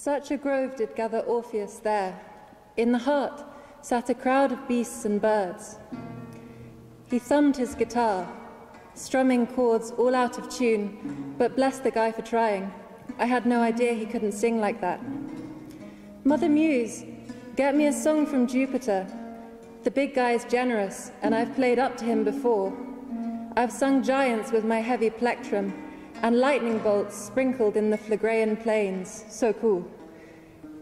Such a grove did gather Orpheus there. In the heart sat a crowd of beasts and birds. He thumbed his guitar, strumming chords all out of tune, but bless the guy for trying. I had no idea he couldn't sing like that. Mother Muse, get me a song from Jupiter. The big guy's generous, and I've played up to him before. I've sung giants with my heavy plectrum, and lightning bolts sprinkled in the Phlegraean plains. So cool.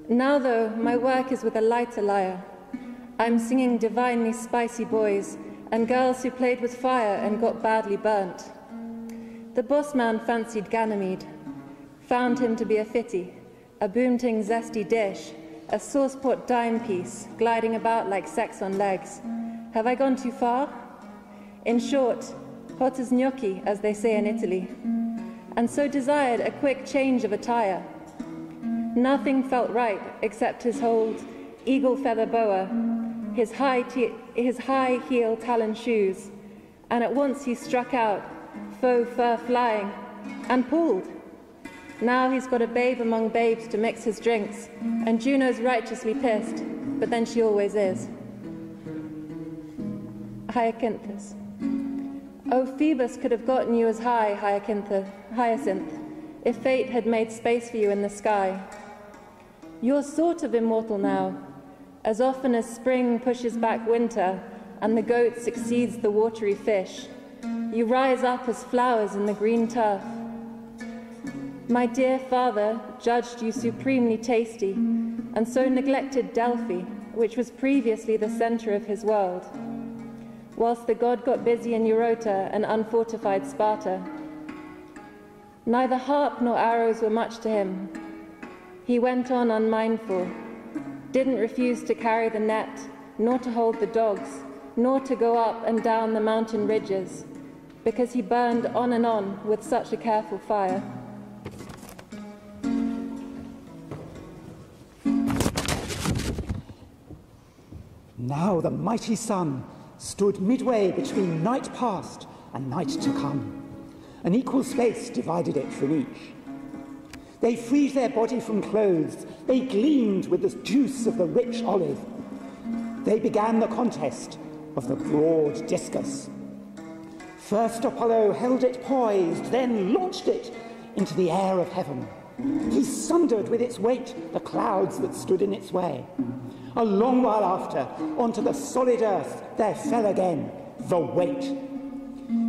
Now, though, my work is with a lighter lyre. I'm singing divinely spicy boys, and girls who played with fire and got badly burnt. The boss man fancied Ganymede, found him to be a fitty, a boomting zesty dish, a saucepot dime piece, gliding about like sex on legs. Have I gone too far? In short, hot as gnocchi, as they say in Italy, and so desired a quick change of attire. Nothing felt right except his old eagle feather boa, his high heel talon shoes, and at once he struck out, faux fur flying, and pulled. Now he's got a babe among babes to mix his drinks, and Juno's righteously pissed, but then she always is. Hyacinthus. Oh, Phoebus could have gotten you as high, Hyacinth, if fate had made space for you in the sky. You're sort of immortal now. As often as spring pushes back winter, and the goat succeeds the watery fish, you rise up as flowers in the green turf. My dear father judged you supremely tasty, and so neglected Delphi, which was previously the center of his world, whilst the god got busy in Eurota and unfortified Sparta. Neither harp nor arrows were much to him. He went on unmindful, didn't refuse to carry the net, nor to hold the dogs, nor to go up and down the mountain ridges, because he burned on and on with such a careful fire. Now the mighty sun stood midway between night past and night to come. An equal space divided it from each. They freed their body from clothes. They gleamed with the juice of the rich olive. They began the contest of the broad discus. First Apollo held it poised, then launched it into the air of heaven. He sundered with its weight the clouds that stood in its way. A long while after, onto the solid earth there fell again the weight.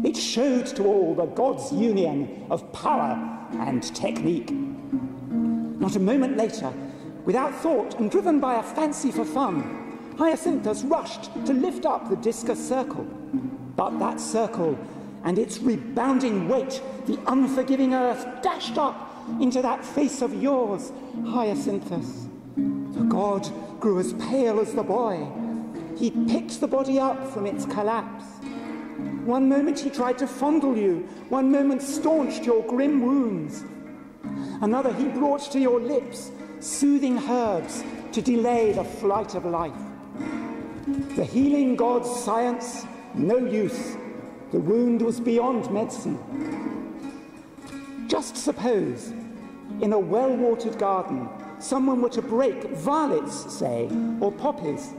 It showed to all the gods' union of power and technique. Not a moment later, without thought and driven by a fancy for fun, Hyacinthus rushed to lift up the discus circle. But that circle and its rebounding weight, the unforgiving earth dashed up into that face of yours, Hyacinthus. The god grew as pale as the boy. He picked the body up from its collapse. One moment he tried to fondle you, one moment staunched your grim wounds. Another he brought to your lips soothing herbs to delay the flight of life. The healing god's science, no use. The wound was beyond medicine. Just suppose, in a well-watered garden, someone were to break violets, say, or poppies,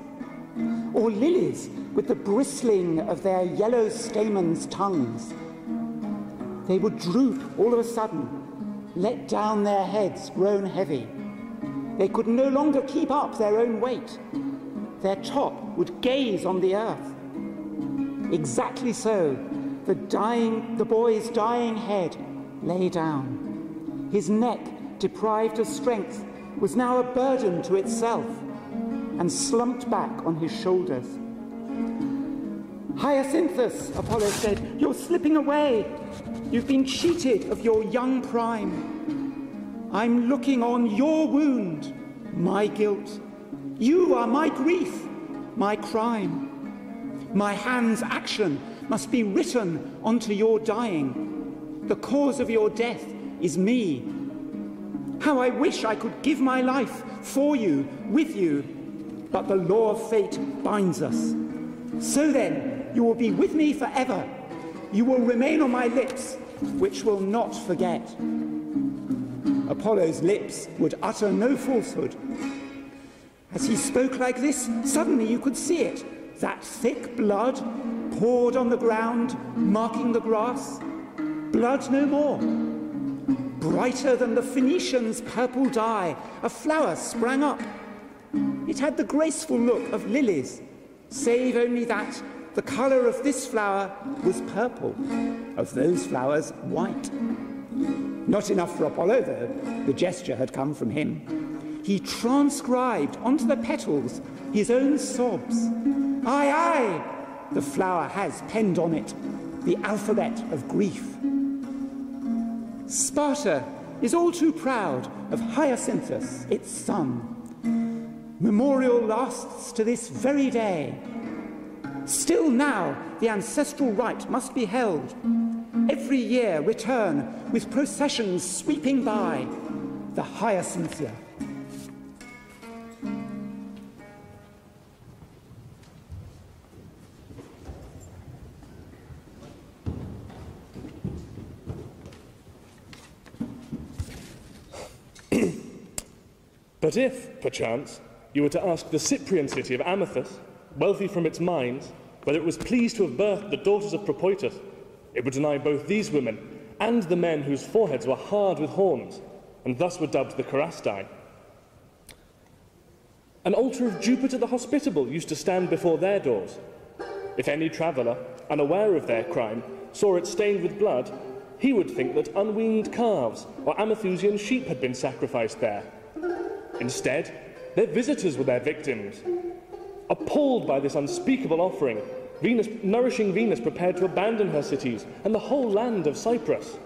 or lilies with the bristling of their yellow stamens' tongues. They would droop all of a sudden, let down their heads grown heavy. They could no longer keep up their own weight. Their top would gaze on the earth. Exactly so, the boy's dying head lay down. His neck, deprived of strength, was now a burden to itself, and slumped back on his shoulders. Hyacinthus, Apollo said, you're slipping away. You've been cheated of your young prime. I'm looking on your wound, my guilt. You are my grief, my crime. My hand's action must be written onto your dying. The cause of your death is me. How I wish I could give my life for you, with you, but the law of fate binds us. So then, you will be with me forever. You will remain on my lips, which will not forget. Apollo's lips would utter no falsehood. As he spoke like this, suddenly you could see it, that thick blood poured on the ground, marking the grass. Blood no more. Brighter than the Phoenicians' purple dye, a flower sprang up. It had the graceful look of lilies, save only that the colour of this flower was purple, of those flowers white. Not enough for Apollo, though. The gesture had come from him. He transcribed onto the petals his own sobs. Aye, aye, the flower has penned on it the alphabet of grief. Sparta is all too proud of Hyacinthus, its son. Memorial lasts to this very day. Still now the ancestral rite must be held. Every year return with processions sweeping by the Hyacinthia. But if, perchance, you were to ask the Cyprian city of Amathus, wealthy from its mines, whether it was pleased to have birthed the daughters of Propoitus, it would deny both these women and the men whose foreheads were hard with horns, and thus were dubbed the Chorastei. An altar of Jupiter the Hospitable used to stand before their doors. If any traveller, unaware of their crime, saw it stained with blood, he would think that unweaned calves or Amathusian sheep had been sacrificed there. Instead, their visitors were their victims. Appalled by this unspeakable offering, nourishing Venus prepared to abandon her cities and the whole land of Cyprus.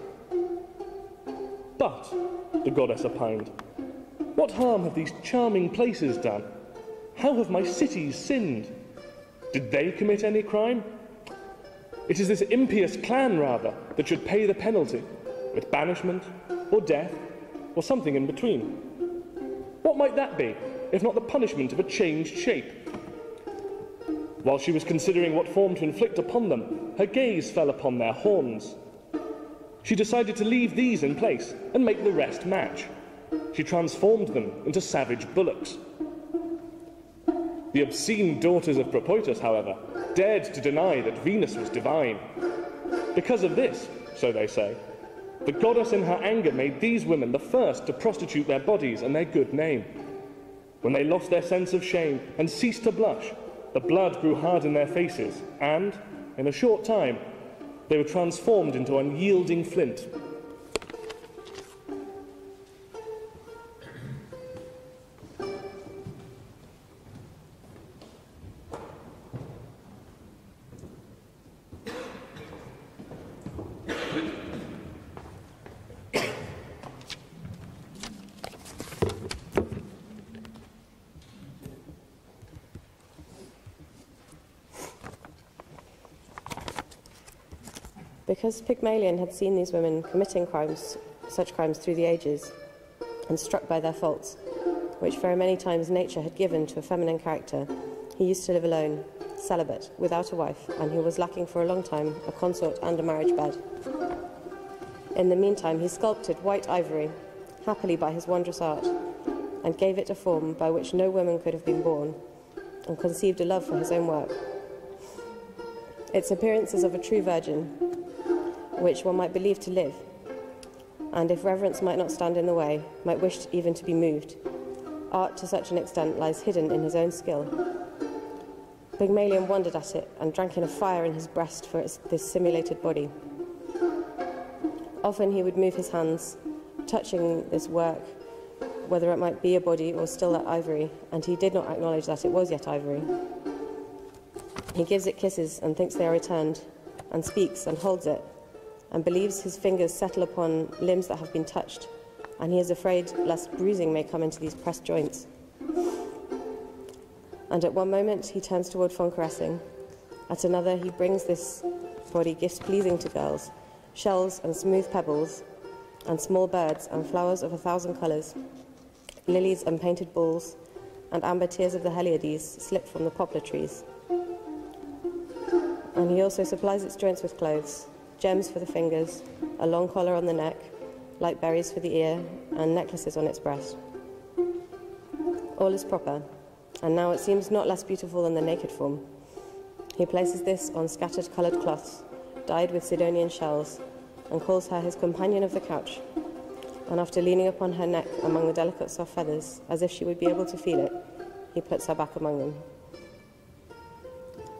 But, the goddess opined, what harm have these charming places done? How have my cities sinned? Did they commit any crime? It is this impious clan, rather, that should pay the penalty, with banishment, or death, or something in between. What might that be, if not the punishment of a changed shape? While she was considering what form to inflict upon them, her gaze fell upon their horns. She decided to leave these in place and make the rest match. She transformed them into savage bullocks. The obscene daughters of Propoitus, however, dared to deny that Venus was divine. Because of this, so they say, the goddess in her anger made these women the first to prostitute their bodies and their good name. When they lost their sense of shame and ceased to blush, the blood grew hard in their faces, and, in a short time, they were transformed into unyielding flint. Because Pygmalion had seen these women committing such crimes through the ages, and struck by their faults, which very many times nature had given to a feminine character, he used to live alone, celibate, without a wife, and he was lacking for a long time a consort and a marriage bed. In the meantime he sculpted white ivory, happily by his wondrous art, and gave it a form by which no woman could have been born, and conceived a love for his own work. Its appearance is of a true virgin, which one might believe to live, and if reverence might not stand in the way, might wish even to be moved. Art to such an extent lies hidden in his own skill. Pygmalion wondered at it, and drank in a fire in his breast for this simulated body. Often he would move his hands, touching this work, whether it might be a body or still that ivory, and he did not acknowledge that it was yet ivory. He gives it kisses and thinks they are returned, and speaks and holds it, and believes his fingers settle upon limbs that have been touched, and he is afraid lest bruising may come into these pressed joints. And at one moment he turns toward fond caressing, at another he brings this body gifts pleasing to girls, shells and smooth pebbles, and small birds and flowers of 1,000 colours, lilies and painted bulls, and amber tears of the Heliades slip from the poplar trees. And he also supplies its joints with clothes, gems for the fingers, a long collar on the neck, like berries for the ear and necklaces on its breast. All is proper, and now it seems not less beautiful than the naked form. He places this on scattered coloured cloths, dyed with Sidonian shells, and calls her his companion of the couch. And after leaning upon her neck among the delicate soft feathers, as if she would be able to feel it, he puts her back among them.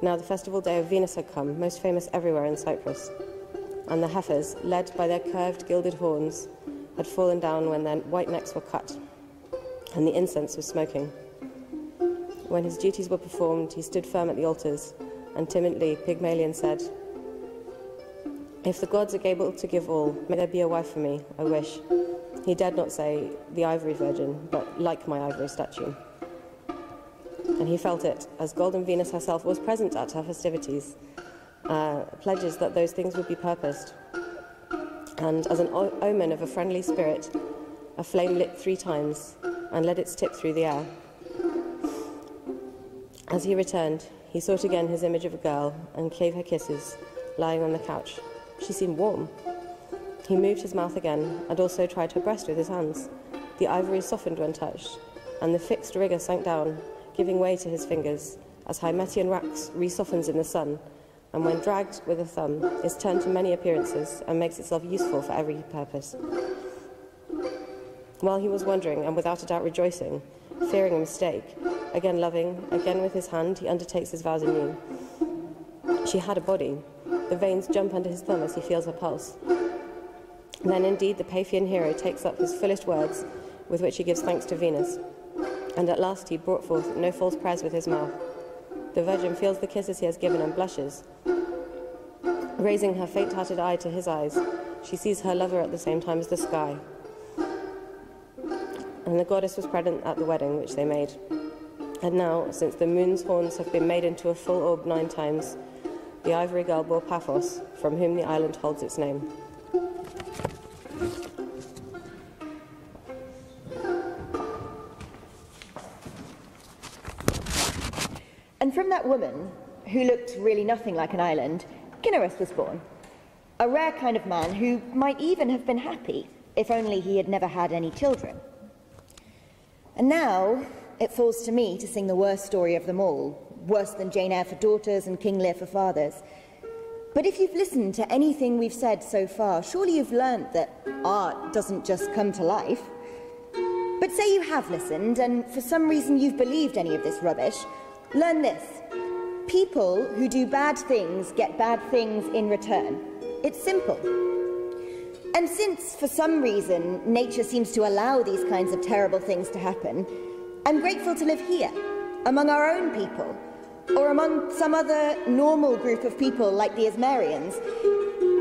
Now the festival day of Venus had come, most famous everywhere in Cyprus, and the heifers, led by their curved gilded horns, had fallen down when their white necks were cut, and the incense was smoking. When his duties were performed, he stood firm at the altars, and timidly Pygmalion said, "If the gods are able to give all, may there be a wife for me, I wish." He dared not say the ivory virgin, but like my ivory statue. And he felt it, as golden Venus herself was present at her festivities, pledges that those things would be purposed. And as an omen of a friendly spirit, a flame lit 3 times and led its tip through the air. As he returned, he sought again his image of a girl and gave her kisses, lying on the couch. She seemed warm. He moved his mouth again and also tried her breast with his hands. The ivory softened when touched, and the fixed rigour sank down, giving way to his fingers, as Hymetian wax re-softens in the sun, and when dragged with a thumb, is turned to many appearances and makes itself useful for every purpose. While he was wondering, and without a doubt rejoicing, fearing a mistake, again loving, again with his hand, he undertakes his vows anew. She had a body. The veins jump under his thumb as he feels her pulse. Then indeed the Paphian hero takes up his fullest words, with which he gives thanks to Venus. And at last he brought forth no false prayers with his mouth. The virgin feels the kisses he has given and blushes. Raising her faint-hearted eye to his eyes, she sees her lover at the same time as the sky. And the goddess was present at the wedding which they made. And now, since the moon's horns have been made into a full orb 9 times, the ivory girl bore Paphos, from whom the island holds its name. And from that woman, who looked really nothing like an island, Cinyras was born. A rare kind of man who might even have been happy, if only he had never had any children. And now, it falls to me to sing the worst story of them all, worse than Jane Eyre for daughters and King Lear for fathers. But if you've listened to anything we've said so far, surely you've learnt that art doesn't just come to life. But say you have listened, and for some reason you've believed any of this rubbish, learn this. People who do bad things get bad things in return. It's simple. And since, for some reason, nature seems to allow these kinds of terrible things to happen, I'm grateful to live here, among our own people, or among some other normal group of people like the Asmarians,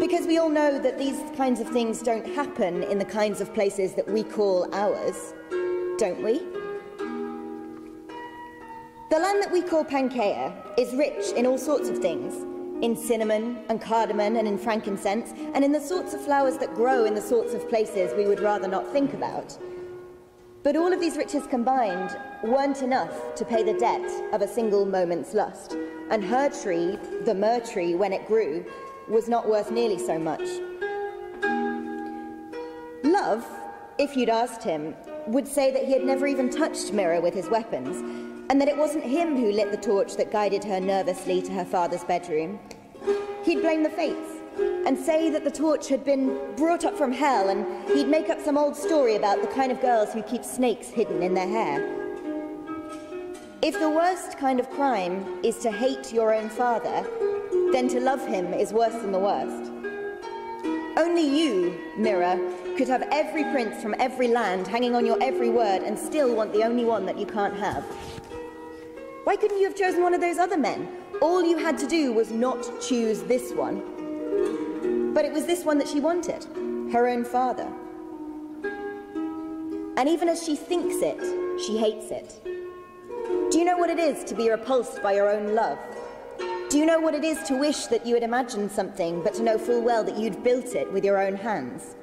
because we all know that these kinds of things don't happen in the kinds of places that we call ours, don't we? The land that we call Pangaea is rich in all sorts of things, in cinnamon and cardamom and in frankincense, and in the sorts of flowers that grow in the sorts of places we would rather not think about. But all of these riches combined weren't enough to pay the debt of a single moment's lust, and her tree, the myrrh tree, when it grew, was not worth nearly so much. Love, if you'd asked him, would say that he had never even touched Myrrh with his weapons, and that it wasn't him who lit the torch that guided her nervously to her father's bedroom. He'd blame the fates, and say that the torch had been brought up from hell, and he'd make up some old story about the kind of girls who keep snakes hidden in their hair. If the worst kind of crime is to hate your own father, then to love him is worse than the worst. Only you, Myrrh, could have every prince from every land hanging on your every word and still want the only one that you can't have. Why couldn't you have chosen one of those other men? All you had to do was not choose this one. But it was this one that she wanted, her own father. And even as she thinks it, she hates it. Do you know what it is to be repulsed by your own love? Do you know what it is to wish that you had imagined something, but to know full well that you'd built it with your own hands?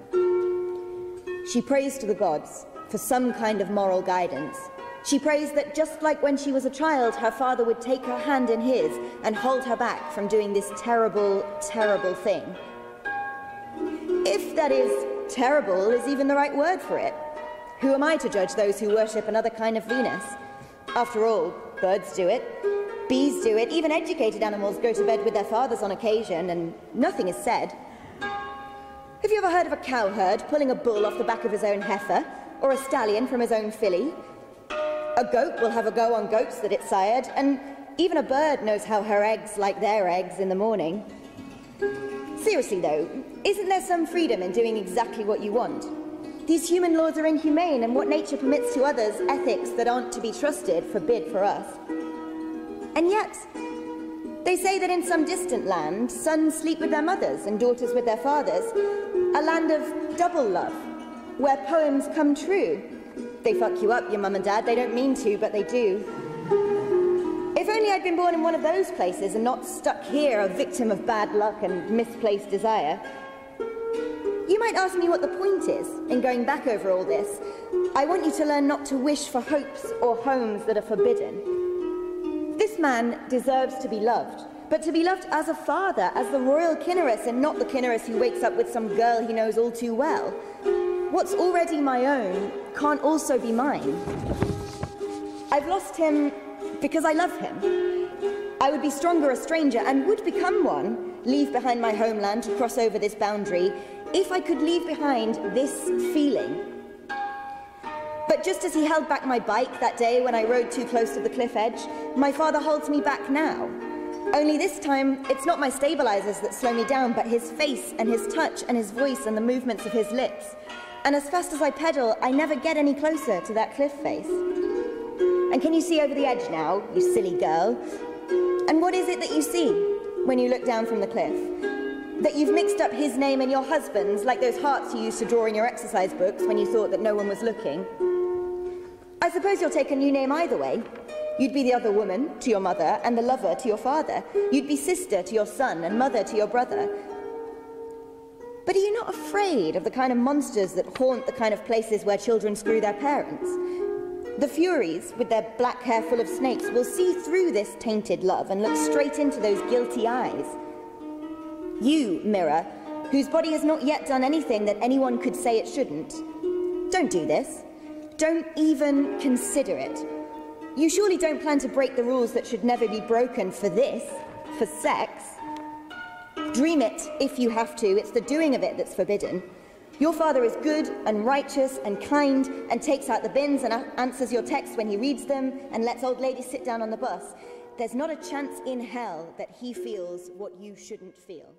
She prays to the gods for some kind of moral guidance. She prays that just like when she was a child, her father would take her hand in his and hold her back from doing this terrible, terrible thing. If, that is, terrible is even the right word for it. Who am I to judge those who worship another kind of Venus? After all, birds do it, bees do it, even educated animals go to bed with their fathers on occasion, and nothing is said. Have you ever heard of a cowherd pulling a bull off the back of his own heifer, or a stallion from his own filly? A goat will have a go on goats that it sired, and even a bird knows how her eggs like their eggs in the morning. Seriously though, isn't there some freedom in doing exactly what you want? These human laws are inhumane, and what nature permits to others, ethics that aren't to be trusted, forbid for us. And yet, they say that in some distant land, sons sleep with their mothers and daughters with their fathers, a land of double love, where poems come true. They fuck you up, your mum and dad, they don't mean to, but they do. If only I'd been born in one of those places and not stuck here, a victim of bad luck and misplaced desire. You might ask me what the point is in going back over all this. I want you to learn not to wish for hopes or homes that are forbidden. This man deserves to be loved, but to be loved as a father, as the royal Kithara, and not the Kithara who wakes up with some girl he knows all too well. What's already my own can't also be mine. I've lost him because I love him. I would be stronger a stranger and would become one, leave behind my homeland to cross over this boundary, if I could leave behind this feeling. But just as he held back my bike that day when I rode too close to the cliff edge, my father holds me back now. Only this time, it's not my stabilizers that slow me down, but his face and his touch and his voice and the movements of his lips. And as fast as I pedal, I never get any closer to that cliff face. And can you see over the edge now, you silly girl? And what is it that you see when you look down from the cliff? That you've mixed up his name and your husband's, like those hearts you used to draw in your exercise books when you thought that no one was looking. I suppose you'll take a new name either way. You'd be the other woman to your mother and the lover to your father. You'd be sister to your son and mother to your brother. But are you not afraid of the kind of monsters that haunt the kind of places where children screw their parents? The Furies, with their black hair full of snakes, will see through this tainted love and look straight into those guilty eyes. You, Myrrh, whose body has not yet done anything that anyone could say it shouldn't, don't do this. Don't even consider it. You surely don't plan to break the rules that should never be broken for this, for sex. Dream it if you have to. It's the doing of it that's forbidden. Your father is good and righteous and kind and takes out the bins and answers your texts when he reads them and lets old ladies sit down on the bus. There's not a chance in hell that he feels what you shouldn't feel.